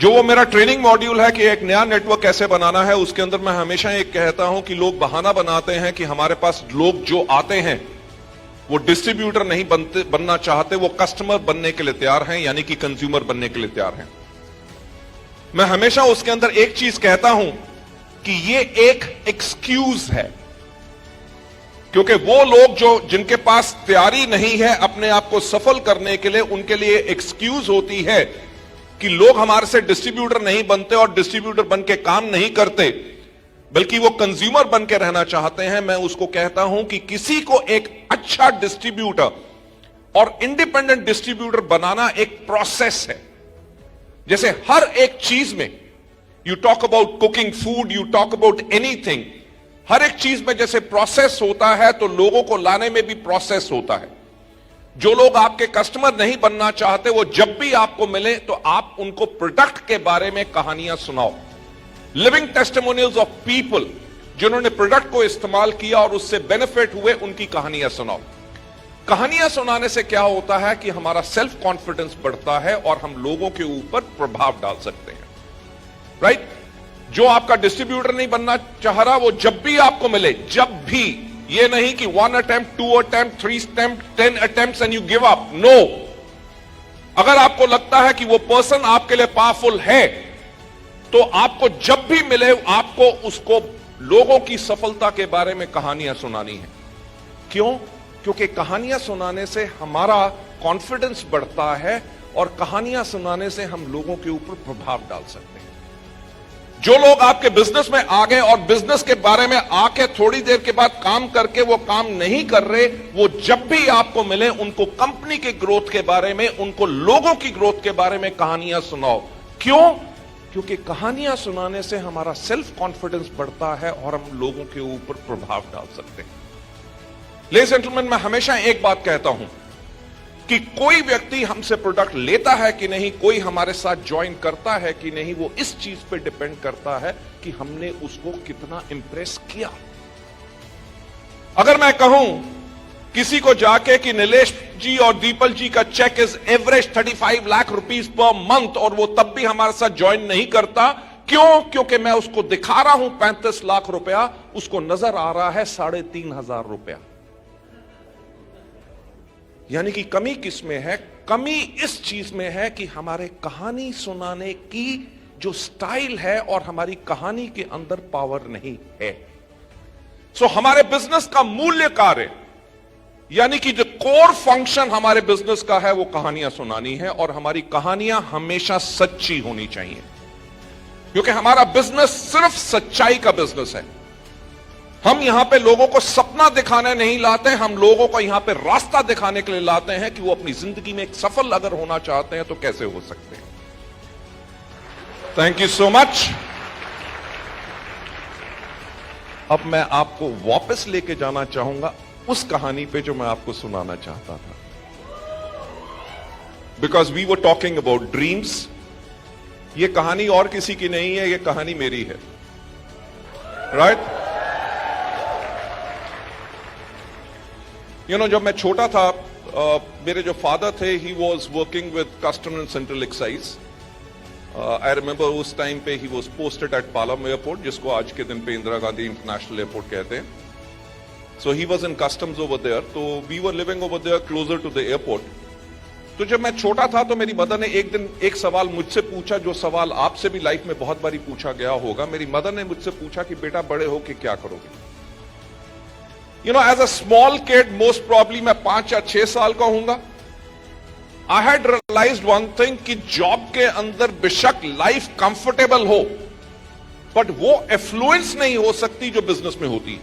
जो वो मेरा ट्रेनिंग मॉड्यूल है कि एक नया नेटवर्क कैसे बनाना है, उसके अंदर मैं हमेशा एक कहता हूं कि लोग बहाना बनाते हैं कि हमारे पास लोग जो आते हैं वो डिस्ट्रीब्यूटर नहीं बनना चाहते, वो कस्टमर बनने के लिए तैयार हैं, यानी कि कंज्यूमर बनने के लिए तैयार हैं। मैं हमेशा उसके अंदर एक चीज कहता हूं कि ये एक एक्सक्यूज है, क्योंकि वो लोग जो जिनके पास तैयारी नहीं है अपने आप को सफल करने के लिए, उनके लिए एक्सक्यूज होती है कि लोग हमारे से डिस्ट्रीब्यूटर नहीं बनते और डिस्ट्रीब्यूटर बन के काम नहीं करते, बल्कि वो कंज्यूमर बन के रहना चाहते हैं। मैं उसको कहता हूं कि किसी को एक अच्छा डिस्ट्रीब्यूटर और इंडिपेंडेंट डिस्ट्रीब्यूटर बनाना एक प्रोसेस है। जैसे हर एक चीज में, you talk about cooking food, you talk about anything, हर एक चीज में जैसे प्रोसेस होता है तो लोगों को लाने में भी प्रोसेस होता है। जो लोग आपके कस्टमर नहीं बनना चाहते, वो जब भी आपको मिले तो आप उनको प्रोडक्ट के बारे में कहानियां सुनाओ, लिविंग टेस्टिमोनियल्स ऑफ पीपल जिन्होंने प्रोडक्ट को इस्तेमाल किया और उससे बेनिफिट हुए, उनकी कहानियां सुनाओ। कहानियां सुनाने से क्या होता है कि हमारा सेल्फ कॉन्फिडेंस बढ़ता है और हम लोगों के ऊपर प्रभाव डाल सकते हैं, राइट? जो आपका डिस्ट्रीब्यूटर नहीं बनना चाह रहा, वो जब भी आपको मिले, जब भी, ये नहीं कि 1 attempt, 2 attempt, 3 attempt, 10 attempts and you give up, no. अगर आपको लगता है कि वो पर्सन आपके लिए पावरफुल है, तो आपको जब भी मिले आपको उसको लोगों की सफलता के बारे में कहानियां सुनानी है। क्यों? क्योंकि कहानियां सुनाने से हमारा कॉन्फिडेंस बढ़ता है और कहानियां सुनाने से हम लोगों के ऊपर प्रभाव डाल सकते हैं। जो लोग आपके बिजनेस में आ गए और बिजनेस के बारे में आके थोड़ी देर के बाद काम करके वो काम नहीं कर रहे, वो जब भी आपको मिले उनको कंपनी के ग्रोथ के बारे में, उनको लोगों की ग्रोथ के बारे में कहानियां सुनाओ। क्यों? क्योंकि कहानियां सुनाने से हमारा सेल्फ कॉन्फिडेंस बढ़ता है और हम लोगों के ऊपर प्रभाव डाल सकते हैं। लेडीज एंड जेंटलमैन, मैं हमेशा एक बात कहता हूं कि कोई व्यक्ति हमसे प्रोडक्ट लेता है कि नहीं, कोई हमारे साथ ज्वाइन करता है कि नहीं, वो इस चीज पे डिपेंड करता है कि हमने उसको कितना इंप्रेस किया। अगर मैं कहूं किसी को जाके कि नीलेश जी और दीपल जी का cheque is average 35 lakh rupees per month, और वो तब भी हमारे साथ ज्वाइन नहीं करता, क्यों? क्योंकि मैं उसको दिखा रहा हूं 35 लाख रुपया, उसको नजर आ रहा है 3,500 रुपया। यानी कि कमी किस में है? कमी इस चीज में है कि हमारे कहानी सुनाने की जो स्टाइल है और हमारी कहानी के अंदर पावर नहीं है। सो हमारे बिजनेस का मूल्य कार्य, यानी कि जो कोर फंक्शन हमारे बिजनेस का है, वो कहानियां सुनानी है, और हमारी कहानियां हमेशा सच्ची होनी चाहिए, क्योंकि हमारा बिजनेस सिर्फ सच्चाई का बिजनेस है। हम यहां पे लोगों को सपना दिखाने नहीं लाते, हम लोगों को यहां पे रास्ता दिखाने के लिए लाते हैं कि वो अपनी जिंदगी में एक सफल अगर होना चाहते हैं तो कैसे हो सकते हैं। Thank you so much. अब मैं आपको वापस लेके जाना चाहूंगा उस कहानी पे जो मैं आपको सुनाना चाहता था, because we were talking about dreams. ये कहानी और किसी की नहीं है, ये कहानी मेरी है, राइट? जब मैं छोटा था, मेरे जो फादर थे, he was working with custom and central excise. I remember उस टाइम पे he was posted at Palam airport, जिसको आज के दिन पे इंदिरा गांधी इंटरनेशनल एयरपोर्ट कहते हैं। So he was in customs over there, तो we were living over there closer to the airport. तो जब मैं छोटा था तो मेरी मदर ने एक दिन एक सवाल मुझसे पूछा, जो सवाल आपसे भी लाइफ में बहुत बारी पूछा गया होगा। मेरी मदर ने मुझसे पूछा कि बेटा बड़े होके क्या करोगे? As a small kid, most probably मैं 5 या 6 साल का होऊंगा। I had realised one thing कि जॉब के अंदर बेशक लाइफ कंफर्टेबल हो, बट वो एफ्लुएंस नहीं हो सकती जो बिजनेस में होती है।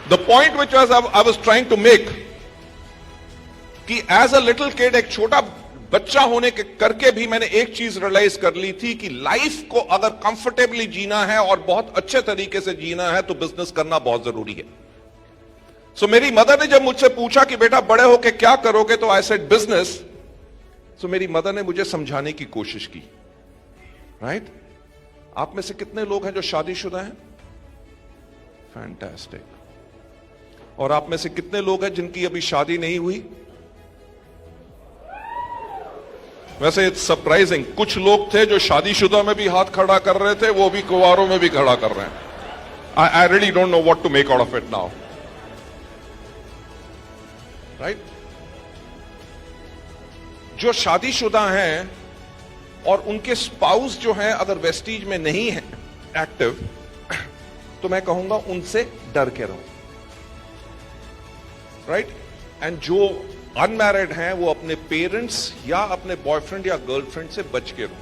The point which I was trying to make कि एज अ लिटिल किड, एक छोटा बच्चा होने के करके भी मैंने एक चीज रियलाइज कर ली थी कि लाइफ को अगर कंफर्टेबली जीना है और बहुत अच्छे तरीके से जीना है तो बिजनेस करना बहुत जरूरी है। सो मेरी मदर ने जब मुझसे पूछा कि बेटा बड़े होके क्या करोगे, तो आई सेड बिजनेस। सो मेरी मदर ने मुझे समझाने की कोशिश की, राइट? आप में से कितने लोग हैं जो शादीशुदा हैं? फैंटास्टिक। और आप में से कितने लोग हैं जिनकी अभी शादी नहीं हुई? वैसे इट्स सरप्राइजिंग, कुछ लोग थे जो शादीशुदा में भी हाथ खड़ा कर रहे थे, वो भी कुंवारों में भी खड़ा कर रहे हैं। I really don't know what to make out of it now, right? जो शादीशुदा हैं और उनके स्पाउस जो हैं अगर वेस्टीज में नहीं है एक्टिव, तो मैं कहूंगा उनसे डर के रहो, राइट? एंड जो अनमैरिड हैं वो अपने पेरेंट्स या अपने बॉयफ्रेंड या गर्लफ्रेंड से बच के रहो।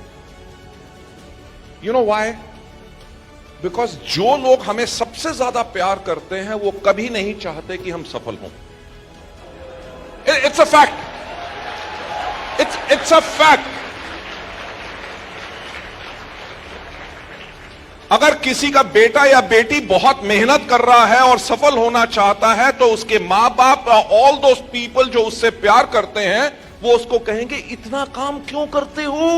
You know why? बिकॉज जो लोग हमें सबसे ज्यादा प्यार करते हैं वो कभी नहीं चाहते कि हम सफल हों। It's a fact, it's a fact. अगर किसी का बेटा या बेटी बहुत मेहनत कर रहा है और सफल होना चाहता है, तो उसके मां बाप, ऑल दोस पीपल जो उससे प्यार करते हैं, वो उसको कहेंगे इतना काम क्यों करते हो,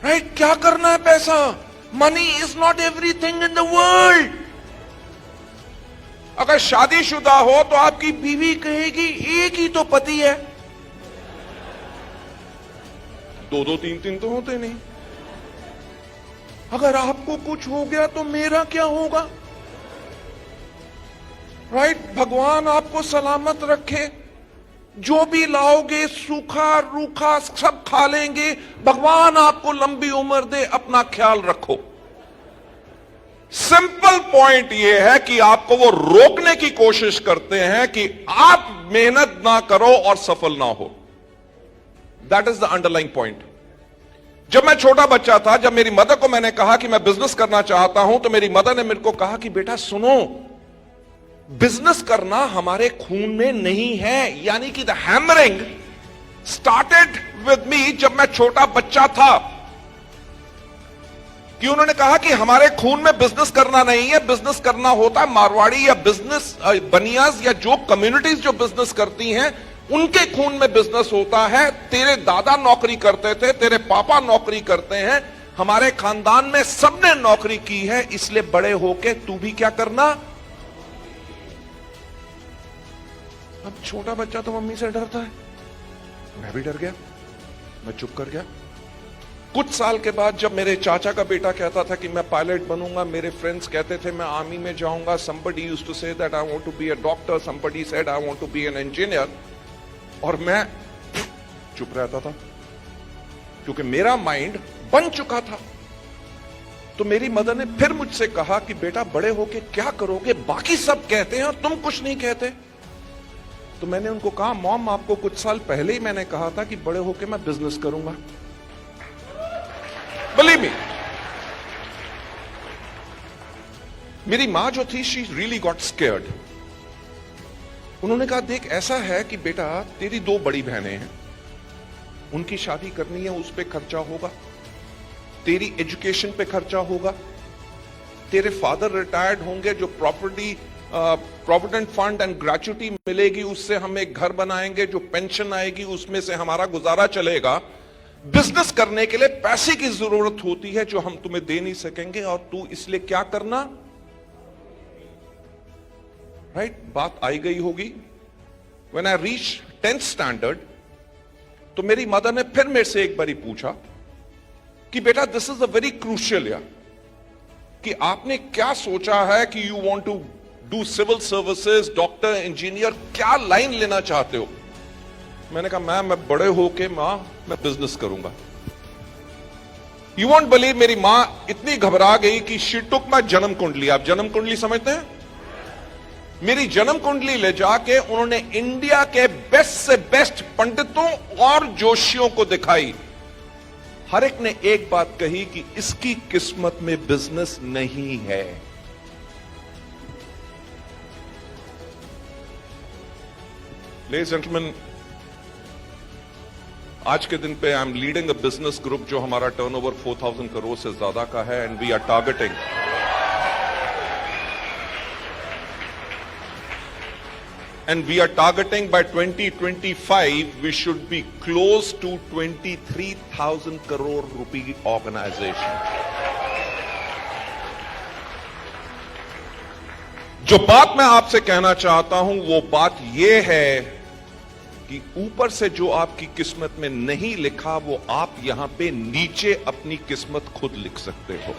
राइट? क्या करना है पैसा? Money is not everything in the world. अगर शादीशुदा हो तो आपकी बीवी कहेगी एक ही तो पति है, दो दो तीन तीन तो होते नहीं। अगर आपको कुछ हो गया तो मेरा क्या होगा, राइट? भगवान आपको सलामत रखे, जो भी लाओगे सूखा रूखा सब खा लेंगे, भगवान आपको लंबी उम्र दे, अपना ख्याल रखो। सिंपल पॉइंट यह है कि आपको वो रोकने की कोशिश करते हैं कि आप मेहनत ना करो और सफल ना हो। That is the underlying point. जब मैं छोटा बच्चा था, जब मेरी मदर को मैंने कहा कि मैं बिजनेस करना चाहता हूं, तो मेरी मदर ने मेरे को कहा कि बेटा सुनो, बिजनेस करना हमारे खून में नहीं है। यानी कि the hammering started with me जब मैं छोटा बच्चा था, कि उन्होंने कहा कि हमारे खून में बिजनेस करना नहीं है, बिजनेस करना होता है मारवाड़ी या बिजनेस बनियाज या जो कम्युनिटीज जो बिजनेस करती हैं उनके खून में बिजनेस होता है। तेरे दादा नौकरी करते थे, तेरे पापा नौकरी करते हैं, हमारे खानदान में सबने नौकरी की है, इसलिए बड़े होके तू भी क्या करना। अब छोटा बच्चा तो मम्मी से डरता है, मैं भी डर गया, मैं चुप कर गया। कुछ साल के बाद जब मेरे चाचा का बेटा कहता था कि मैं पायलट बनूंगा, मेरे फ्रेंड्स कहते थे मैं आर्मी में जाऊंगा, somebody used to say that I want to be a doctor, somebody said I want to be an engineer, और मैं चुप रहता था क्योंकि मेरा माइंड बन चुका था। तो मेरी मदर ने फिर मुझसे कहा कि बेटा बड़े होके क्या करोगे, बाकी सब कहते हैं और तुम कुछ नहीं कहते। तो मैंने उनको कहा मॉम, आपको कुछ साल पहले ही मैंने कहा था कि बड़े होके मैं बिजनेस करूंगा। बिलीव मी, मेरी मां जो थी, शी रियली गॉट स्केयर्ड। उन्होंने कहा देख ऐसा है कि बेटा तेरी दो बड़ी बहनें हैं, उनकी शादी करनी है, उस पे खर्चा होगा, तेरी एजुकेशन पे खर्चा होगा, तेरे फादर रिटायर्ड होंगे, जो प्रोविडेंट फंड एंड ग्रेच्युटी मिलेगी उससे हम एक घर बनाएंगे, जो पेंशन आएगी उसमें से हमारा गुजारा चलेगा। बिजनेस करने के लिए पैसे की जरूरत होती है जो हम तुम्हें दे नहीं सकेंगे, और तू इसलिए क्या करना, राइट? बात आई गई होगी। When I reached 10th standard, तो मेरी मदर ने फिर मेरे से एक बारी पूछा कि बेटा this is a very crucial year, कि आपने क्या सोचा है कि you want to do civil services, doctor, engineer, क्या लाइन लेना चाहते हो? मैंने कहा मैं बड़े होके मैं बिजनेस करूंगा। यू वोंट बिलीव, मेरी मां इतनी घबरा गई कि शी टुक माय जन्म कुंडली। आप जन्म कुंडली समझते हैं? मेरी जन्म कुंडली ले जाके उन्होंने इंडिया के बेस्ट से बेस्ट पंडितों और जोशियों को दिखाई। हर एक ने एक बात कही कि इसकी किस्मत में बिजनेस नहीं है। लेडीज एंड जेंटलमैन, आज के दिन पे I am leading a business group जो हमारा टर्नओवर 4,000 करोड़ से ज्यादा का है, and we are targeting by 2025 we should be close to 23,000 crore rupee organization. जो बात मैं आपसे कहना चाहता हूं वो बात यह है कि ऊपर से जो आपकी किस्मत में नहीं लिखा वो आप यहां पे नीचे अपनी किस्मत खुद लिख सकते हो।